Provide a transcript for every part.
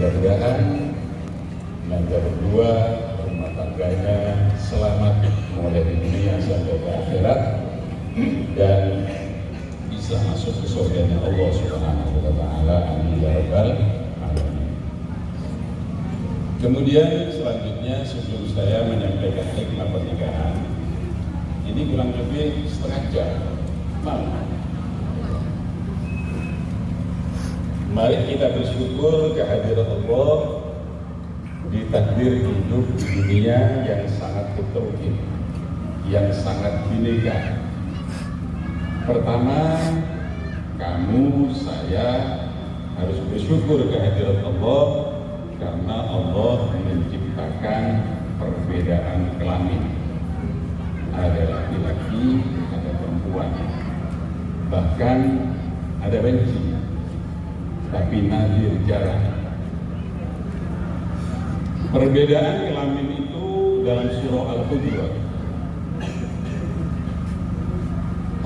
mudah-mudahan mereka berdua rumah tangganya selamat mulai di dunia sampai ke akhirat dan bisa masuk ke surganya Allah Subhanahu wa taala. Amin ya rabbal alamin. Kemudian selanjutnya sebelum saya menyampaikan hikmah pernikahan, ini kurang lebih setengah jam. Mari kita bersyukur kehadiran Allah di takdir hidup di dunia yang sangat heterogen, yang sangat bineka. Pertama, kamu, saya harus bersyukur kehadiran Allah karena Allah menciptakan perbedaan kelamin. Ada laki-laki, ada perempuan, bahkan ada benci, tapi nadir jarang. Perbedaan kelamin itu dalam surah Al-Hujurat.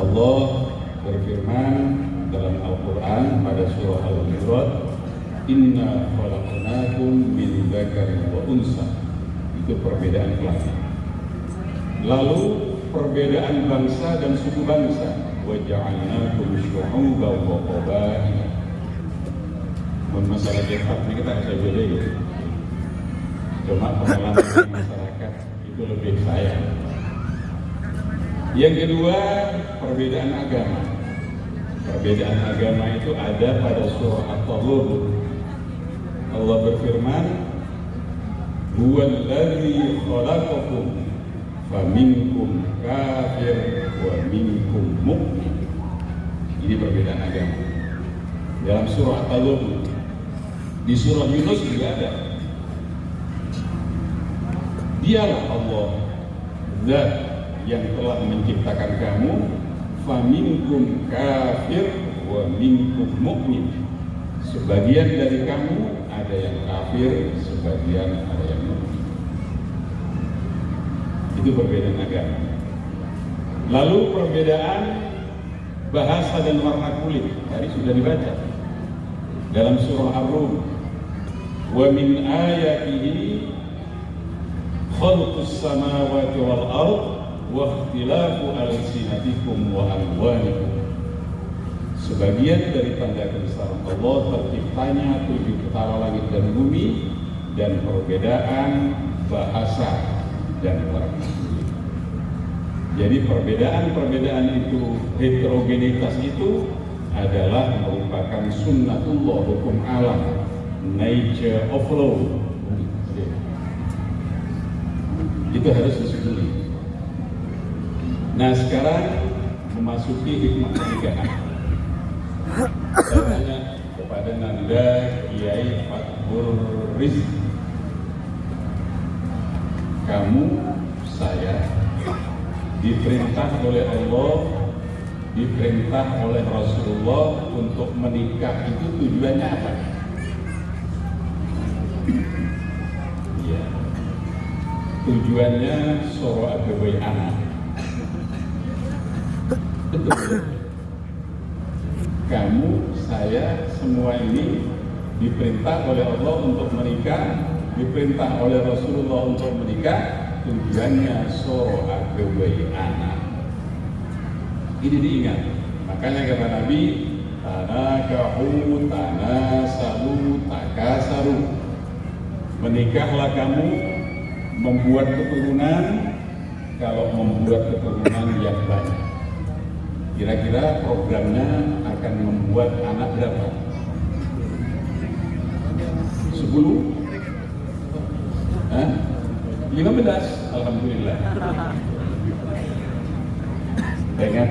Allah berfirman dalam Al-Quran pada surah Al-Hujurat, Inna khalaqnakum min dzakarin wa unsa. Itu perbedaan kelamin. Lalu perbedaan bangsa dan suku bangsa, wa ja'alnakum syu'uban wa qabaila. Masalah jihad ini kita bisa beda gitu. Cuma pengalaman masyarakat itu lebih sayang. Yang kedua, perbedaan agama. Perbedaan agama itu ada pada surah At-Taghabun. Allah berfirman, Huwallazi khalaqakum faminkum kafir wa minkum mu'min. Ini perbedaan agama. Dalam surah At-Taghabun. Di surah Yunus juga ada. Dialah Allah Zat yang telah menciptakan kamu, faminkum kafir wa minkum mu'min. Sebagian dari kamu ada yang kafir, sebagian ada yang mu'min. Itu perbedaan agama. Lalu perbedaan bahasa dan warna kulit, tadi sudah dibaca dalam surah Ar-Rum. Wa min ayatihi khalqus samawati wal ard wa ikhtilafu alsinatikum wa alwanikum. Sebagian dari tanda kebesaran Allah terciptanya 7 ketara langit dan bumi dan perbedaan bahasa dan warna kulit. Jadi perbedaan-perbedaan itu, heterogenitas itu adalah merupakan sunnatullah, hukum alam, nature of law. Itu harus disyukuri. Nah, sekarang memasuki hikmah pernikahan. Saya tanya kepada Nanda Kiai Fathur Rizki, kamu, saya diperintah oleh Allah, diperintah oleh Rasulullah untuk menikah, itu tujuannya apa? Ya, tujuannya soro agabai anak. Betul. Kamu, saya, semua ini diperintah oleh Allah untuk menikah, diperintah oleh Rasulullah untuk menikah. Tujuannya soro agabai anak. Ini diingat. Makanya kata Nabi, tanakahu tanasalu takasaru. Menikahlah kamu, membuat keturunan. Kalau membuat keturunan yang banyak, kira-kira programnya akan membuat anak berapa? 10? 15? Alhamdulillah. Dengan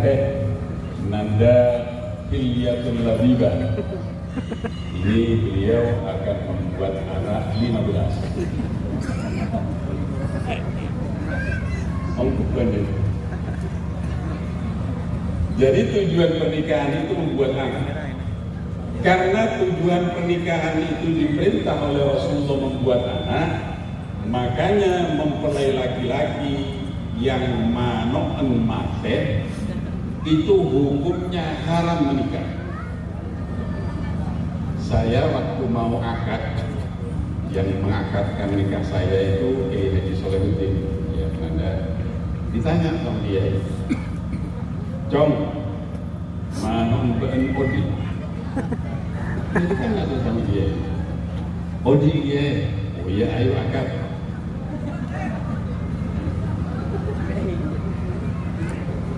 Nanda Hilyatul Labiban, ini beliau akan membuat anak 15. Bukan. Jadi tujuan pernikahan itu membuat anak. Karena tujuan pernikahan itu diperintah oleh Rasulullah membuat anak, makanya mempelai laki-laki yang manoen mate itu hukumnya haram menikah. Saya waktu mau akad yang mengakadkan nikah saya itu Kiai Haji Solihuddin. Ya, Anda ditanya sama dia, Cong, mana mbak Odi? Jadi kan nggak sama dia. Odi ya, oh ya ayo akad.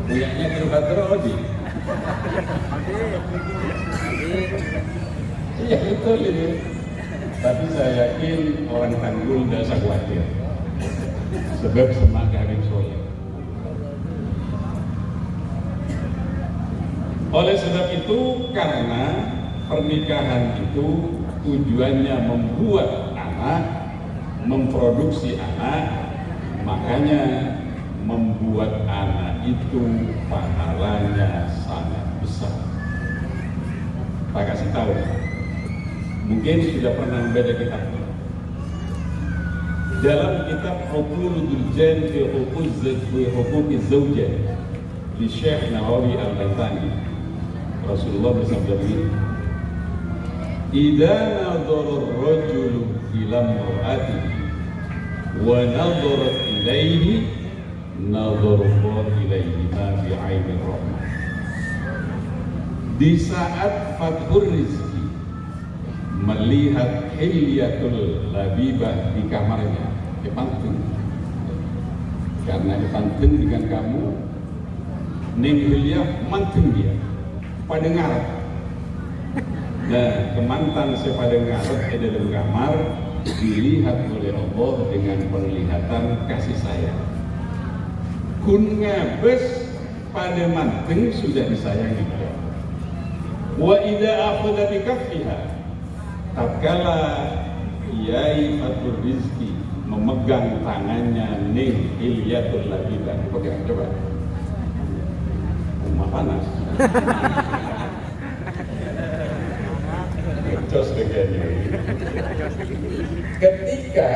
Buyaknya terbater Odi. Iya betul ini. Tapi saya yakin orang Tanggul tidak usah khawatir. Sebab semak Habib Soleh. Oleh sebab itu, karena pernikahan itu tujuannya membuat anak, memproduksi anak, makanya membuat anak itu pahalanya sangat besar. Tak kasih tahu, mungkin sudah pernah membaca kitab. Dalam kitab Uqulul Jan fi Huquqiz Zawjah di Syekh Nawawi Al-Bantani, Rasulullah bersabda begini, "Idza nadhara ar-rajulu ila imra'atihi wa nadhara ilayhi nadhara Allah ilayhi ma bi 'ainir rahmah." Di saat fathur rizki melihat hilyatul labibah di kamarnya, kepantun, karena kepantun dengan kamu ning hilyah mantun dia pada ngarep. Nah, kemantan si pada ngarep di dalam kamar dilihat oleh Allah dengan penglihatan kasih sayang. Kun ngabes pada manten sudah disayangi dia. Wa idza akhadha bi kaffiha, tatkala Kiai Fathur Rizki memegang tangannya ning hilyatul labibah, pegang coba. Rumah panas. Jos begini. Ketika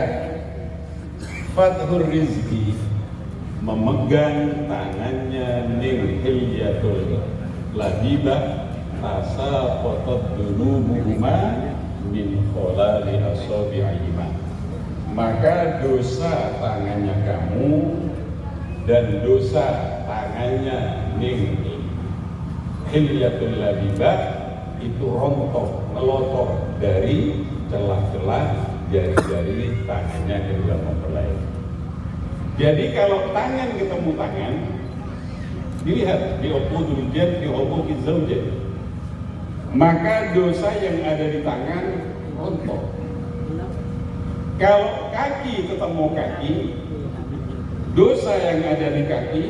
Fathur Rizki memegang tangannya ning hilyatul labibah, asa qotot dunubuhuma min kholali asabi'ihima, maka dosa tangannya kamu dan dosa tangannya ning hilyatul labibah itu rontok, melotor dari celah-celah jari-jari tangannya kedua mempelai. Jadi kalau tangan ketemu tangan, dilihat di uqudul jan fi huquqiz zawjah, maka dosa yang ada di tangan rontok. Kalau kaki ketemu kaki, dosa yang ada di kaki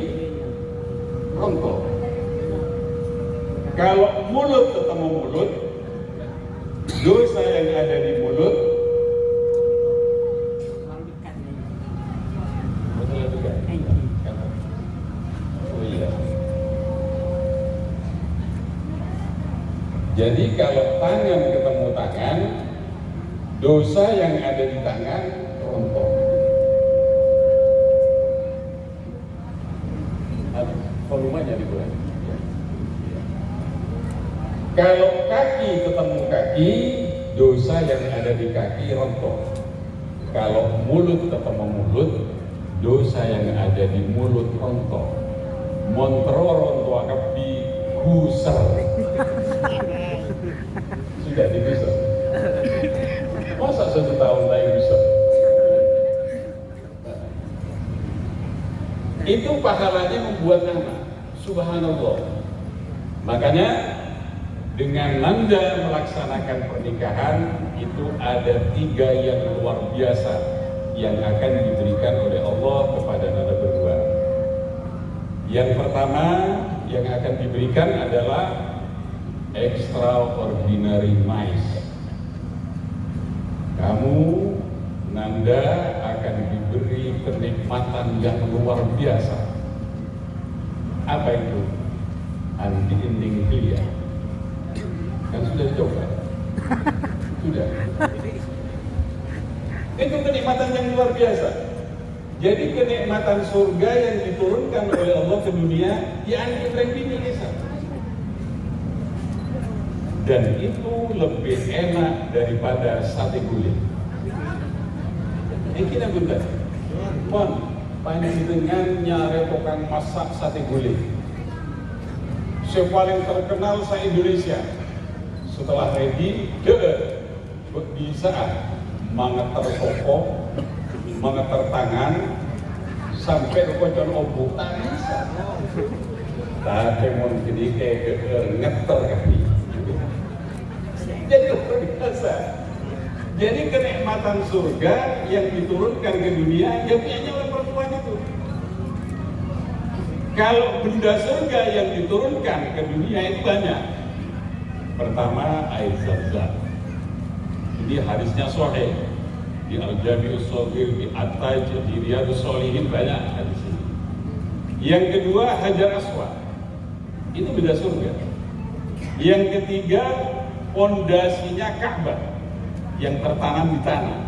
rontok. Kalau mulut ketemu mulut, dosa yang ada di mulut jadi kalau tangan ketemu tangan, dosa yang ada di tangan rontok. Volumenya dikurangi. Kalau kaki ketemu kaki, dosa yang ada di kaki rontok. Kalau mulut ketemu mulut, dosa yang ada di mulut rontok. Montro rontok akabi gusar. Sudah digusar. Masa 1 tahun lagi gusar? Itu pahalanya membuat anak. Subhanallah. Makanya dengan Anda melaksanakan pernikahan itu ada 3 yang luar biasa yang akan diberikan oleh Allah kepada Anda berdua. Yang pertama yang akan diberikan adalah extraordinary mice. Kamu, Nanda, akan diberi kenikmatan yang luar biasa. Apa itu? Anti-ending hilya. Kan sudah dicoba? Sudah. Itu kenikmatan yang luar biasa. Jadi kenikmatan surga yang diturunkan oleh Allah ke dunia, ya anti-ending hilya. Dan itu lebih enak daripada sate kulit. Kita bunda, mon, panjenengannya tukang masak sate guling. Yang paling terkenal sa Indonesia. Setelah ready, bisa mengeter toko, mengeter tangan, sampai ke kocon obu tak bisa. Tapi mon jadi kayak ngeter kaki. Jadi luar biasa. Jadi kenikmatan surga yang diturunkan ke dunia, yang punyanya oleh perempuan itu. Kalau benda surga yang diturunkan ke dunia itu banyak. Pertama, air zam-zam. Ini hadisnya sahih. Di Al-Jami'us Shaghir, di At-Taj, di Riyadhus Shalihin banyak hadis ini. Yang kedua, Hajar Aswad. Itu benda surga. Yang ketiga, pondasinya Ka'bah yang tertanam di tanah.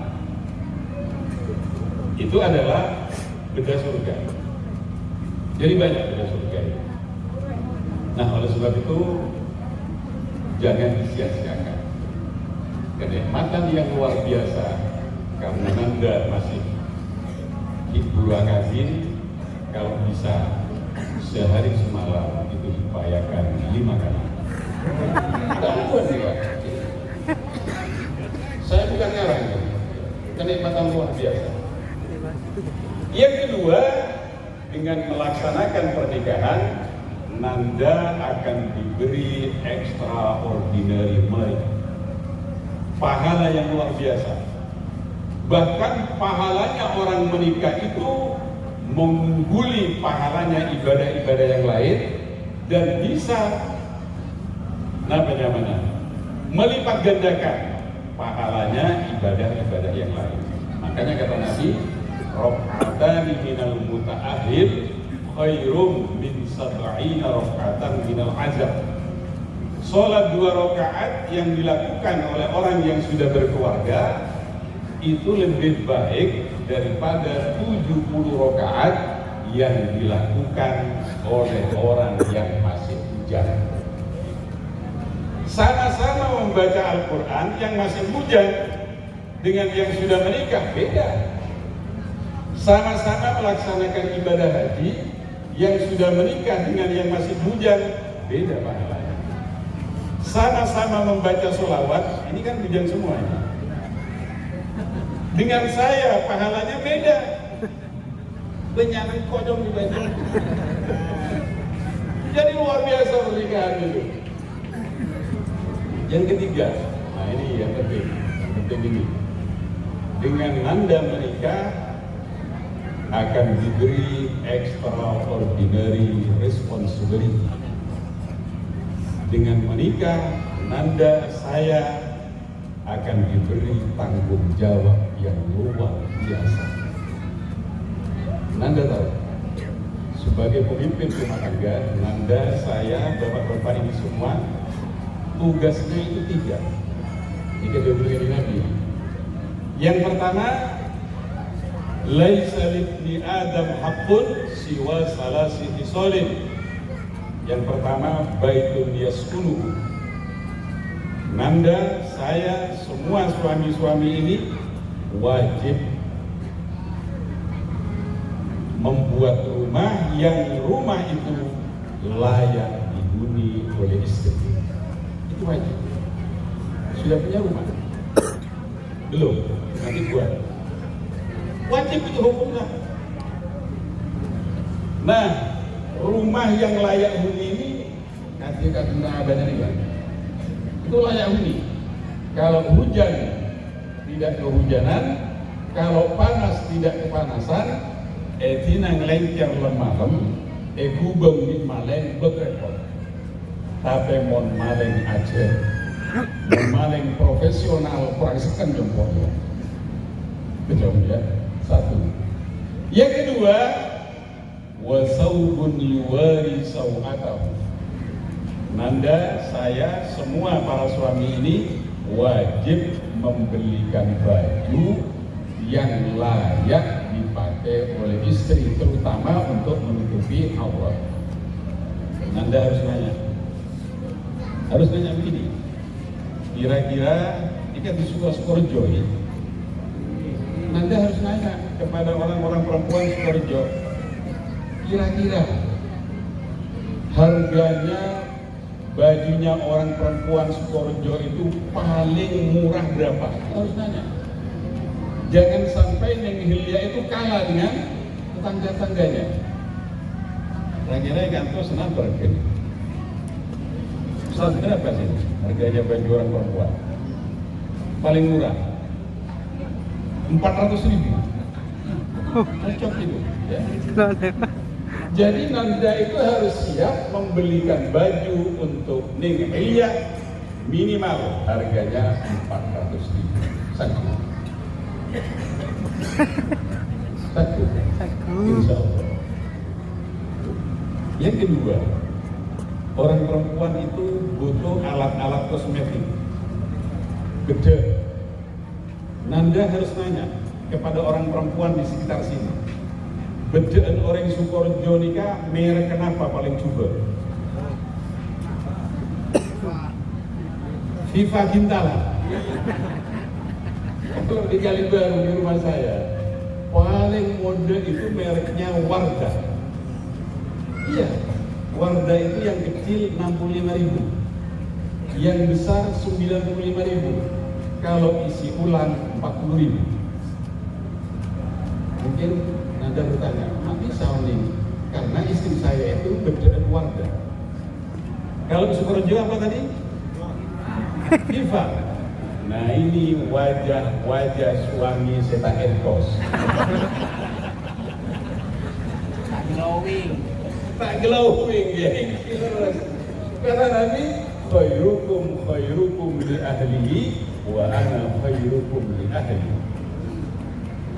Itu adalah benda surga. Jadi banyak benda surga ini. Nah, oleh sebab itu jangan disia-siakan kenikmatan yang luar biasa. Karena Anda masih ibu akadin, kalau bisa sehari semalam itu diupayakan 5 kali. Saya bukan ngarang, kenikmatan luar biasa. Yang kedua, dengan melaksanakan pernikahan, Nanda akan diberi extraordinary merit, pahala yang luar biasa. Bahkan pahalanya orang menikah itu mengungguli pahalanya ibadah-ibadah yang lain dan bisa melipat gandakan pahalanya ibadah-ibadah yang lain. Makanya kata Nabi, rakaatani minal muta'ahhir khairum min sab'ina rakaatan minal azab. Salat 2 rakaat yang dilakukan oleh orang yang sudah berkeluarga itu lebih baik daripada 70 rakaat yang dilakukan oleh orang yang masih bujang. Sama-sama membaca Al-Quran, yang masih bujang dengan yang sudah menikah beda. Sama-sama melaksanakan ibadah haji, yang sudah menikah dengan yang masih bujang beda pahalanya. Sama-sama membaca sholawat, ini kan bujang semuanya. Dengan saya pahalanya beda. Benyanan kodong dibaca. Jadi luar biasa pernikahan itu. Yang ketiga, nah ini yang penting ini. Dengan Anda menikah akan diberi extraordinary responsibility. Dengan menikah, Anda, saya akan diberi tanggung jawab yang luar biasa. Nanda tahu, sebagai pemimpin rumah tangga, Nanda, saya, bapak-bapak ini semua, tugasnya itu 3. Jika diberikan di Nabi. Yang pertama, laisa libni Adam haqqun siwa salasi hisolin. Yang pertama, baitun yaskunu. Nanda, saya, semua suami-suami ini wajib membuat rumah yang rumah itu layak dihuni oleh istri. Itu wajib. Sudah punya rumah? Belum? Nanti buat. Wajib itu hukumnya. Nah, rumah yang layak huni ini kasih abadnya nih Bang. Itu layak huni. Kalau hujan tidak kehujanan, kalau panas tidak kepanasan, tinang lengker lemalem, gubeng di maleng bekrepot. Tapi mon maleng aja, mon maleng profesional praksekan jempolnya. Betul ya? 1. Yang kedua, wasaubun yuwari sawatahu. Nanda, saya, semua para suami ini wajib membelikan baju yang layak dipakai oleh istri, terutama untuk menutupi aurat. Nanda harus nanya begini, kira-kira ini kan di Sukoharjo ini, Nanda harus nanya kepada orang-orang perempuan Sukorejo, kira-kira harganya bajunya orang perempuan Sukorejo itu paling murah berapa? Harus nanya. Jangan sampai Neng Hilya itu kalah dengan tetangga-tangganya. Kira-kira kantor senang bergeni. Ustaz, berapa sih harganya baju orang perempuan? Paling murah 400.000. Cocok itu ya. Jadi Nanda itu harus siap membelikan baju untuk Neng Hilya minimal harganya 400.000. Sanggup? Sanggup? Insya Allah. Yang kedua, orang perempuan itu butuh alat-alat kosmetik. Gede. Nanda harus nanya kepada orang perempuan di sekitar sini. Bedaan orang Sukorejo nikah merek kenapa paling coba? Viva Gintala. Kalau di Kalibaru di rumah saya, paling mode itu mereknya Wardah. Iya, Wardah itu yang kecil 65.000, yang besar 95.000. Kalau isi ulang 40.000. Mungkin Anda bertanya, mati sounding karena istri saya itu bedaan Wardah. Kalau di Sukorejo apa tadi? Viva. Nah ini wajah suami Seta Enkos. Tak glowing ya. Karena nanti khairukum li ahlihi wa ana khairukum li ahli.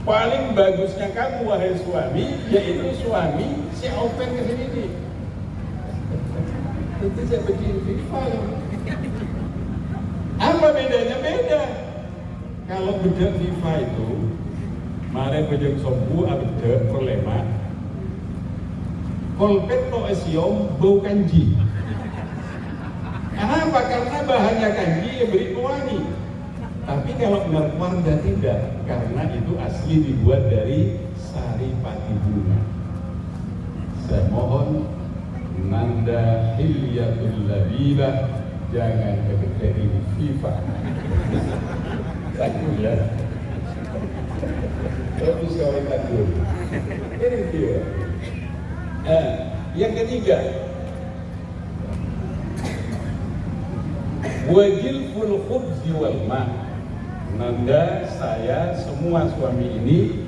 Paling bagusnya kamu wahai suami, yaitu suami si open ke sini. Tentu saya begini Viva. Apa bedanya? Beda. Kalau bedak Viva itu, mare bejeng sombu abedek perlema, kolpet to esiom bau kanji. Kenapa? Karena bahannya kanji yang beri pewangi. Tapi kalau merek Wardah tidak, karena itu asli dibuat dari sari pati bunga. Saya mohon Nanda Hilyatul Labibah jangan kegedean Viva. Takut ya. Tapi seorang takut. Ini dia. Yang ketiga, wajilful khubzi wal ma'. Nanda, saya, semua suami ini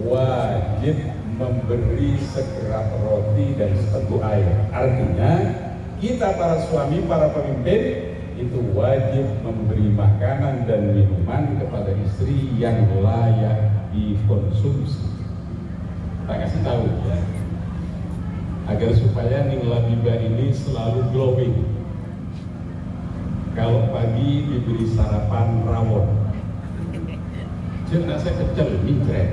wajib memberi segerap roti dan seteguk air. Artinya kita para suami, para pemimpin itu wajib memberi makanan dan minuman kepada istri yang layak dikonsumsi. Kita kasih tahu ya, agar supaya Neng Labibah ini selalu glowing. Kalau pagi diberi sarapan rawon, jangan saya kecil, mincret.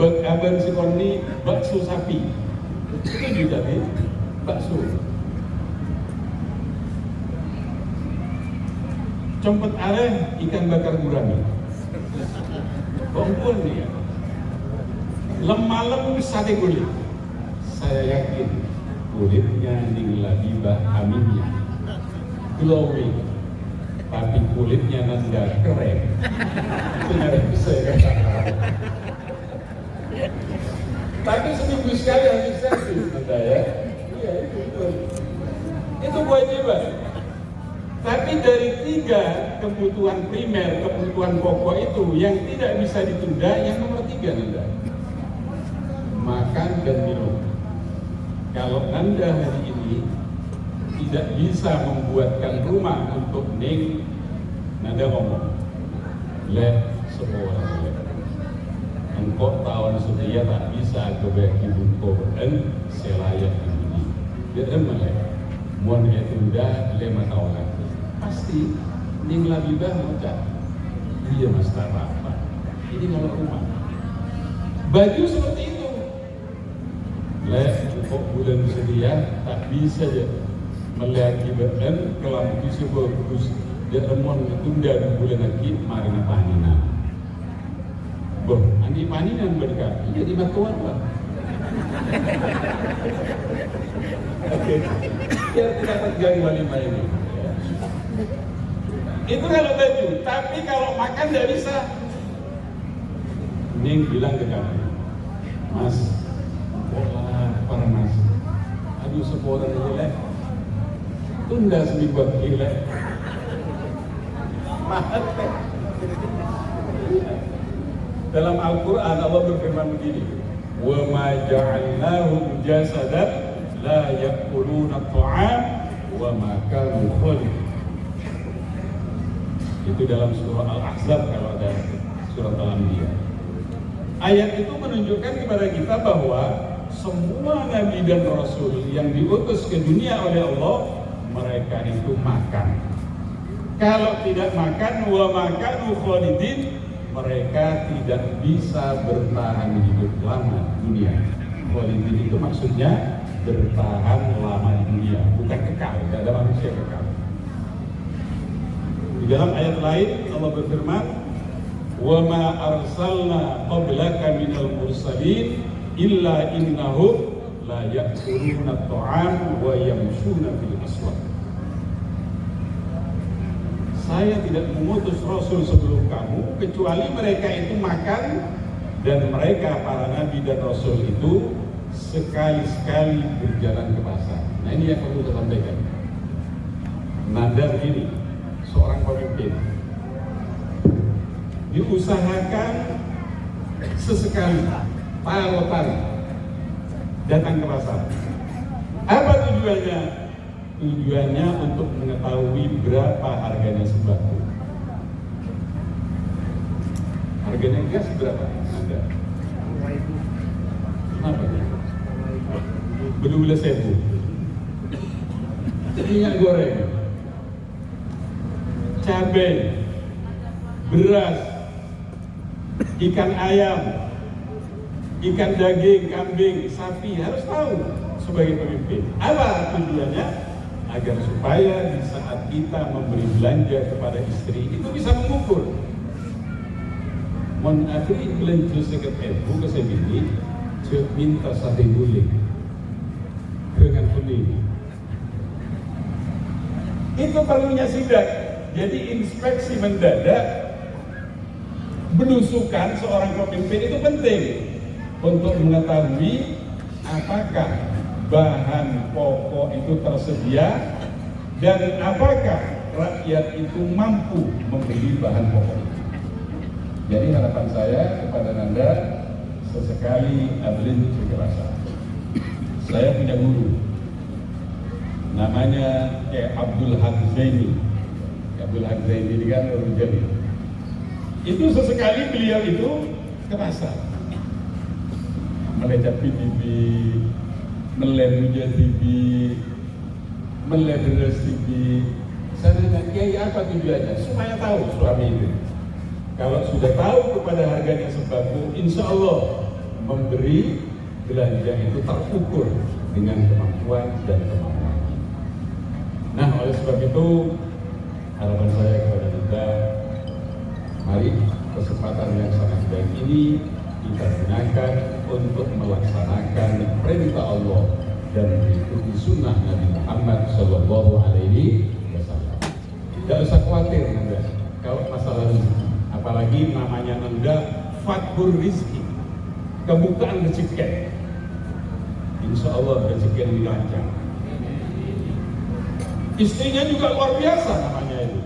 Aban sikoni bakso sapi, itu juga nih bakso. Compet areh ikan bakar gurami. Bongkul nih ya. Lemalem sate kulit. Saya yakin kulitnya Neng Labibah aminnya glowing, tapi kulitnya Nanda keren. Itu yang bisa saya katakan. Tapi seminggu sekali harus servis Nanda ya. Iya itu kewajiban. Tapi dari 3 kebutuhan primer, kebutuhan pokok itu yang tidak bisa ditunda, yang nomor 3 Nanda, makan dan minum. Kalau Nanda hari ini tidak bisa membuatkan rumah untuk Neng, Nanda ngomong, "Leh, semua engkau tahun setia tak bisa kebaikan ibu dan selayak ini." Dia melek, mohon tunda 5 tahun lagi. Pasti Neng Labibah mengucap, "Iya mas, tak apa-apa. Ini kalau rumah." Baju seperti itu. Leh, kok bulan sedia tak bisa ya melihat badan kelambu bagus dia remon tunda di bulan lagi marina panina. Boh, andi panina berdekat, jadi batuan lah. Oke, biar tidak terjadi walimah ini. Itu kalau baju, tapi kalau makan tidak bisa. Neng bilang ke kami, Mas, para mas, aduh sepuluh jelek, tunda seminggu gila. Dalam Al-Quran Allah berfirman begini, wa ma ja'alnahum jasadan la ya'kuluna at-ta'am wa ma kanu khalidin. Itu dalam surah Al-Ahzab kalau ada surah Al-Anbiya. Ayat itu menunjukkan kepada kita bahwa semua nabi dan rasul yang diutus ke dunia oleh Allah, mereka itu makan. Kalau tidak makan, wa makanu khalidin, mereka tidak bisa bertahan hidup lama di dunia. Khalidin itu maksudnya bertahan lama di dunia, bukan kekal. Tidak ada manusia kekal. Di dalam ayat lain Allah berfirman, wa ma arsalna qablaka minal mursalin illa innahum la ya'kuluna at-ta'am wa yamshuna fil aswaq. Saya tidak mengutus rasul sebelum kamu kecuali mereka itu makan, dan mereka para nabi dan rasul itu sekali-sekali berjalan ke pasar. Nah ini yang perlu kita sampaikan. Nadar ini seorang pemimpin diusahakan sesekali taruhan datang ke pasar. Apa tujuannya? Tujuannya untuk mengetahui berapa harganya sembako. Harganya gas berapa? Ada. Kenapa? Belas ribu. Minyak goreng, cabai, beras, ikan ayam, ikan daging, kambing, sapi, harus tahu sebagai pemimpin. Apa tujuannya? Agar supaya di saat kita memberi belanja kepada istri itu bisa mengukur. Mon akri belanja seket ebu ke sebini, minta sate guling dengan kuning. Itu perlunya sidak. Jadi inspeksi mendadak belusukan seorang pemimpin itu penting untuk mengetahui apakah bahan pokok itu tersedia dan apakah rakyat itu mampu membeli bahan pokok itu. Jadi harapan saya kepada Anda, sesekali abelin kekerasan. Saya punya guru, namanya kayak Abdul Haq Zaini. Abdul Haq Zaini ini kan orang Jadi. Itu sesekali beliau itu ke pasar, melecap TV, melem ujian TV, melem beres TV. Saya tanya, Kiai apa tujuannya? Supaya tahu suami itu. Kalau sudah tahu kepada harganya sembako, insya Allah memberi belanja itu terukur dengan kemampuan dan kemampuan. Nah, oleh sebab itu harapan saya kepada kita, mari kesempatan yang sangat baik ini kita gunakan untuk melaksanakan perintah Allah dan mengikuti sunnah Nabi Muhammad Sallallahu Alaihi Wasallam. Tidak usah khawatir Anda kalau masalah rezeki, apalagi namanya Anda fathur rizki, kebukaan rezeki. Insya Allah rezeki yang dilancar. Istrinya juga luar biasa namanya itu,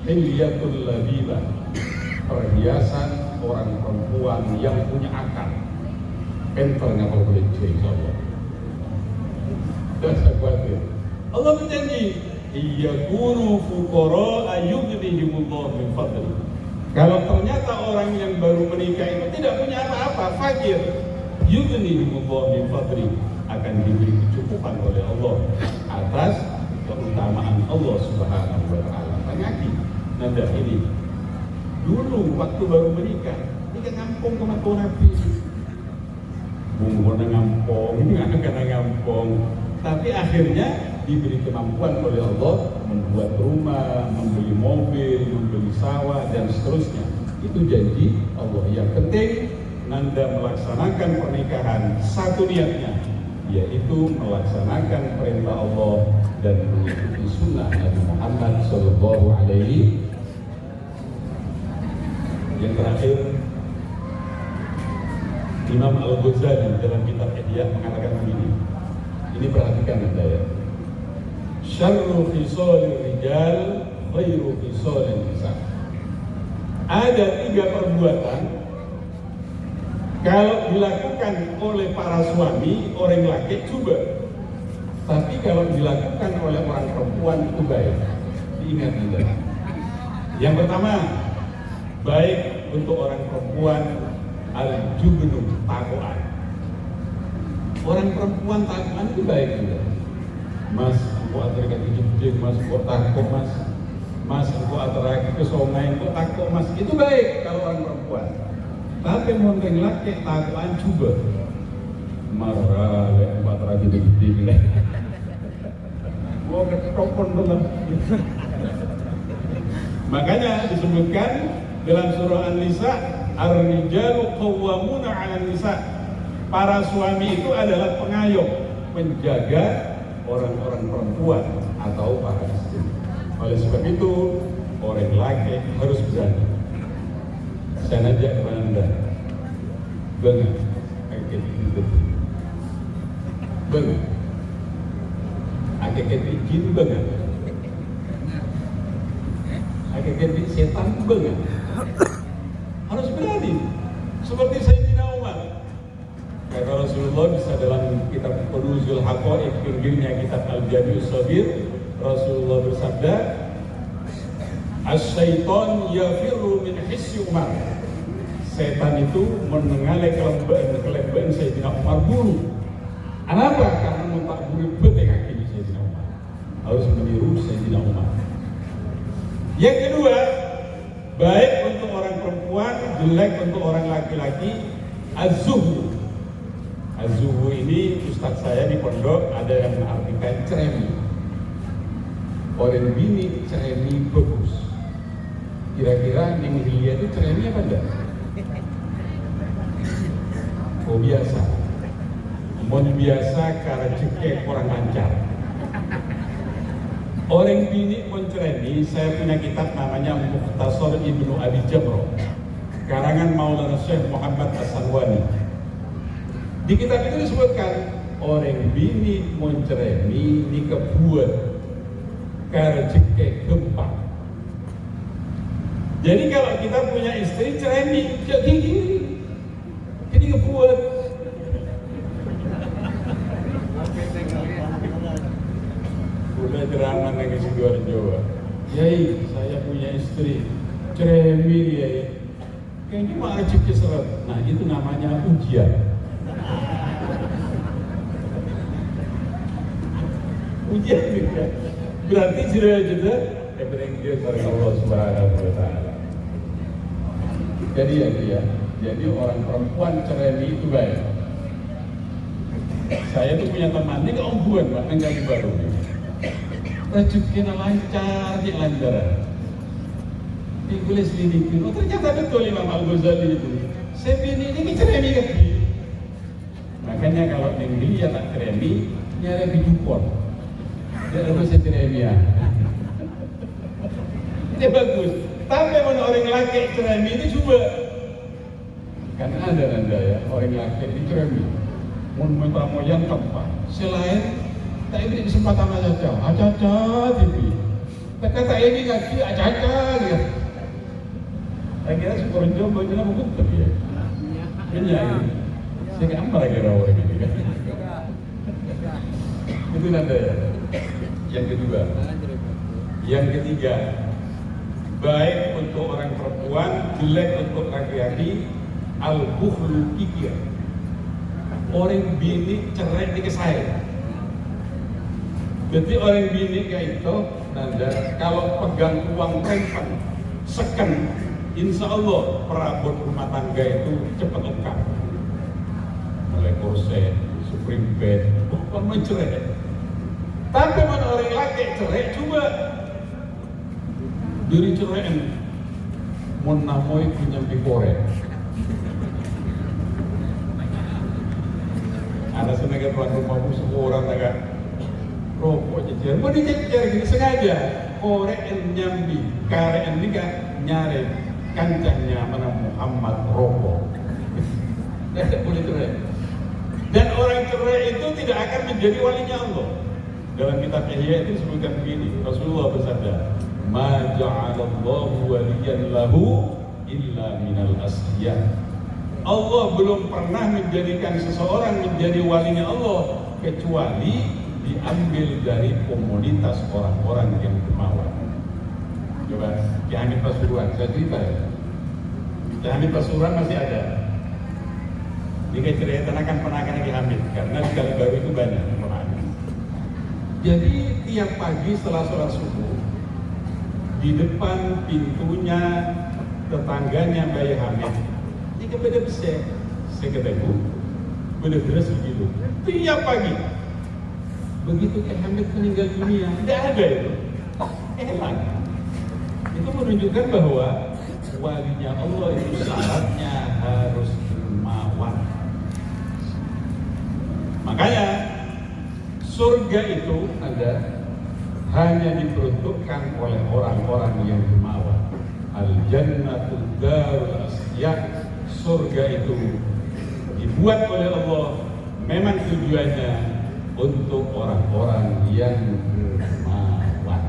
Hilyatul Labibah, perhiasan orang perempuan yang punya akal, pintar ngapal boleh insya Allah. Tidak khawatir. Allah berjanji, iyakunu fuqara ayyughnihimullah min fadli. Kalau ternyata orang yang baru menikah itu tidak punya apa-apa, fakir, yughnihimullah min fadli, akan diberi kecukupan oleh Allah atas keutamaan Allah Subhanahu wa taala. Tanyaki nanda ini. Dulu waktu baru menikah, ini kan ngampung ke mata Nabi. Bungkuna ngampung, nggak kena ngampung. Tapi akhirnya diberi kemampuan oleh Allah membuat rumah, membeli mobil, membeli sawah, dan seterusnya. Itu janji Allah. Yang penting Nanda melaksanakan pernikahan satu niatnya, yaitu melaksanakan perintah Allah dan mengikuti sunnah Nabi Muhammad SAW. Yang terakhir, Imam Al-Ghazali dalam kitab Ihya mengatakan begini. Ini perhatikan Anda ya. Syarru khisalir rijal khairu khisalin nisa. Ada 3 perbuatan kalau dilakukan oleh para suami, orang laki coba. Tapi kalau dilakukan oleh orang perempuan itu baik. Diingat Anda. Yang pertama, baik untuk orang perempuan al-jubnu, takwaan. Orang perempuan takwaan itu baik juga. Mas, aku atraki kejepit, mas, kok takut mas. Mas, aku atraki kesongai, kok takut mas. Itu baik kalau orang perempuan. Tapi mau laki takwaan coba. Marah, aku atraki kejepit. Mau ketopon dalam. Makanya disebutkan dalam surah An-Nisa, ar-rijalu qawwamuna 'alan nisa. Para suami itu adalah pengayom, penjaga orang-orang perempuan atau para istri. Oleh sebab itu, orang laki harus berani. Saya ajak kepada Anda, banget, agak gitu, banget, agak gitu banget, agak setan banget. Harus berani, seperti Sayyidina Umar. Kata Rasulullah bisa dalam kitab Kunuzul Haqaiq, pinggirnya kitab Al-Jami'us Shaghir, Rasulullah bersabda, "Asy-syaitan yafirru min hissi Umar." Setan itu menengarai kelembaban Sayyidina Umar buru. Kenapa? Karena mentak buru betek kaki Sayyidina Umar. Harus meniru Sayyidina Umar. Yang kedua, baik untuk orang perempuan, jelek untuk orang laki-laki, az-zuhdu. Az-zuhdu ini ustaz saya di pondok ada yang mengartikan ceremi. Orang bini ceremi bagus. Kira-kira Ning Hilia itu ceremi apa enggak? Oh biasa. Mon biasa karena cekek orang lancar. Orang bini mencereni, saya punya kitab namanya Mukhtasar Ibnu Abi Jamrah, karangan Maulana Syekh Muhammad As-Sanwani. Di kitab itu disebutkan orang bini mencereni dikebuat karena cekek gempa. Jadi kalau kita punya istri cereni, jadi ini kebuat. Udah ceramah lagi Sidoarjo. Yai, saya punya istri ceremi Yai. Kayaknya mah rezeki seret. Nah itu namanya ujian. Ujian juga. Berarti jeda-jeda dia dari Allah Subhanahu wa Ta'ala. Jadi ya dia. Jadi orang perempuan ceremi itu baik. Saya tuh punya teman ini keombuan Pak, Nenggali Baru. Rezekinya lancar, dia lancaran. Ini boleh selidikin. Oh ternyata betul Imam Al-Ghazali itu. Saya ini ceremi kan? Makanya kalau Nenggali ya tak ceremi, nyari bidupon. Dia harus ceremi ya. Ini bagus. Tapi mana orang laki ceremi ini coba. Kan ada Anda ya, orang laki ini ceremi. Minta moyang tempat. Selain tak ini kesempatan aja TV. Tak kata ini kaki aja ya. Saya kira seorang jomblo itu nama betul ya. Ini ya. Saya gambar kira orang ini kan. Itu Anda ya. Yang kedua. Yang ketiga. Baik untuk orang perempuan, jelek untuk laki-laki, al-bukhlu kikir. Orang bini cerai di kesaya. Jadi orang bini kayak itu, Nanda, kalau pegang uang rempang, seken, insya Allah perabot rumah tangga itu cepat lengkap. Mulai korset, supreme bed, bukan mencerai. Tapi mana orang laki cerai, coba Duri cereen mun namoy kunyampi korek. Ada senaga tuan rumah semua orang naga rokok jejer. Mau dijejer gitu sengaja. Korek nyambi, karek nika nyare kancangnya mana Muhammad rokok. Tidak boleh cerai. Dan orang cerai itu tidak akan menjadi walinya Allah. Dalam kitab Ihya itu disebutkan begini, Rasulullah bersabda, "Ma ja'alallahu waliyan lahu illa minal asiyah." Allah belum pernah menjadikan seseorang menjadi walinya Allah kecuali diambil dari komunitas orang-orang yang dermawan. Coba, Ki Hamid Pasuruan, saya cerita ya. Ki Hamid Pasuruan masih ada. Jika cerita akan penakan Ki Hamid, karena di Kalibaru itu banyak penakan. Jadi tiap pagi setelah sholat subuh, di depan pintunya tetangganya Bayi Hamid, ini beda besar, saya ketemu, beda beres begitu. Tiap pagi, begitu Ki Hamid meninggal dunia, tidak ada itu, hilang. Itu menunjukkan bahwa walinya Allah itu syaratnya harus dermawan. Makanya surga itu hanya diperuntukkan oleh orang-orang yang dermawan. Al-Jannatu Darul Asiyah. Surga itu dibuat oleh Allah memang tujuannya untuk orang-orang yang dermawan.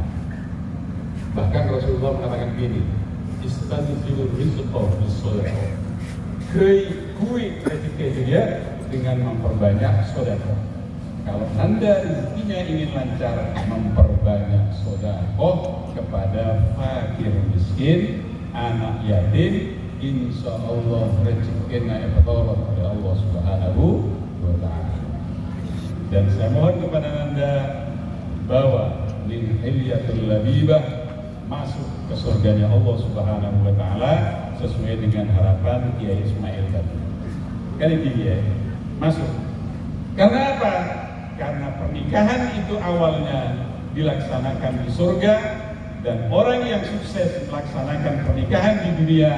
Bahkan Rasulullah mengatakan begini, "Istaghfirul rizqa bis-shadaqah." Kui rezeki dia dengan memperbanyak sedekah. Kalau Anda rezekinya ingin lancar, memperbanyak sedekah kepada fakir miskin, anak yatim, insya Allah rezekinya eftorot oleh Allah Subhanahu wa Ta'ala. Dan saya mohon kepada Anda bahwa lil hilyatul labibah, masuk ke surganya Allah Subhanahu wa Ta'ala sesuai dengan harapan Kiai Ismail tadi. Kali ini ya, masuk. Karena apa? Karena pernikahan itu awalnya dilaksanakan di surga, dan orang yang sukses melaksanakan pernikahan di dunia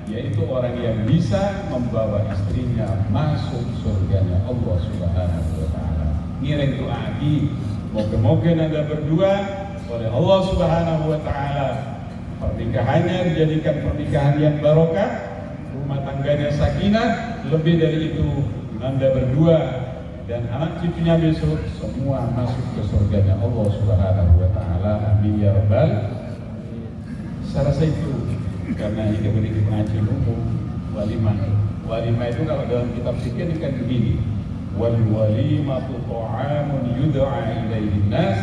yaitu orang yang bisa membawa istrinya masuk surganya Allah Subhanahu wa Ta'ala. Ngiring doa lagi, moga-moga Anda berdua oleh Allah Subhanahu wa Ta'ala pernikahannya dijadikan pernikahan yang barokah, rumah tangganya sakinah, lebih dari itu Anda berdua dan anak cucunya besok semua masuk ke surganya Allah Subhanahu wa Ta'ala. Amin ya rabbal. Saya rasa itu karena ini memiliki pengajian umum walimah. Walimah itu kalau dalam kitab fikih kan begini, wal walimatu ta'amun yud'a ilaihi nas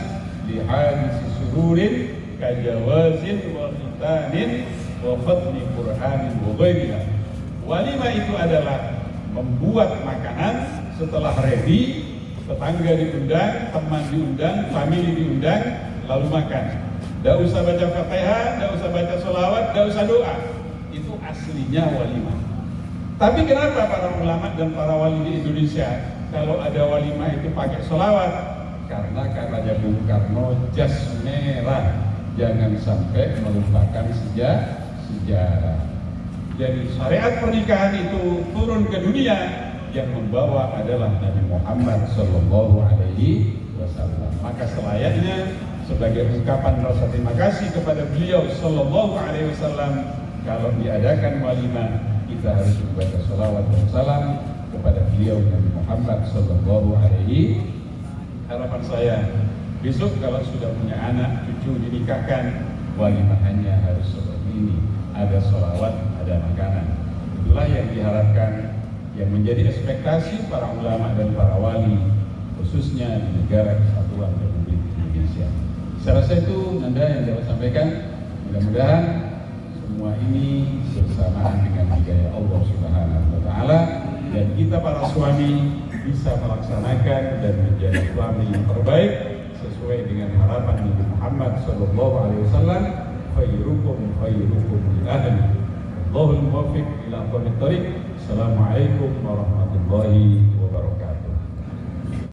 li hadisi sururin kajawazin wa khitanin wa fadli qur'anin wa ghairiha. Walimah itu adalah membuat makanan setelah ready, tetangga diundang, teman diundang, family diundang, lalu makan. Tidak usah baca Fatihah, tidak usah baca sholawat, tidak usah doa. Itu aslinya walimah. Tapi kenapa para ulama dan para wali di Indonesia kalau ada walimah itu pakai sholawat? Karena katanya Bung Karno, jas merah, jangan sampai melupakan sejarah. Jadi syariat pernikahan itu turun ke dunia, yang membawa adalah Nabi Muhammad Sallallahu Alaihi Wasallam. Maka selayaknya sebagai ungkapan rasa terima kasih kepada beliau Sallallahu Alaihi Wasallam, kalau diadakan walimah kita harus membaca salawat dan salam kepada beliau Nabi Muhammad Sallallahu Alaihi. Harapan saya besok kalau sudah punya anak cucu dinikahkan, walimahannya harus seperti ini, ada salawat, ada makanan. Itulah yang diharapkan, yang menjadi ekspektasi para ulama dan para wali, khususnya di negara kesatuan Republik Indonesia. Saya rasa itu Anda yang dapat sampaikan. Mudah-mudahan semua ini bersamaan dengan hidayah Allah Subhanahu wa Ta'ala, dan kita para suami bisa melaksanakan dan menjadi suami yang terbaik sesuai dengan harapan Nabi Muhammad Sallallahu Alaihi Wasallam, khairukum khairukum li ahli. Allahul muwaffiq ila aqwamit thariq. Assalamualaikum warahmatullahi wabarakatuh.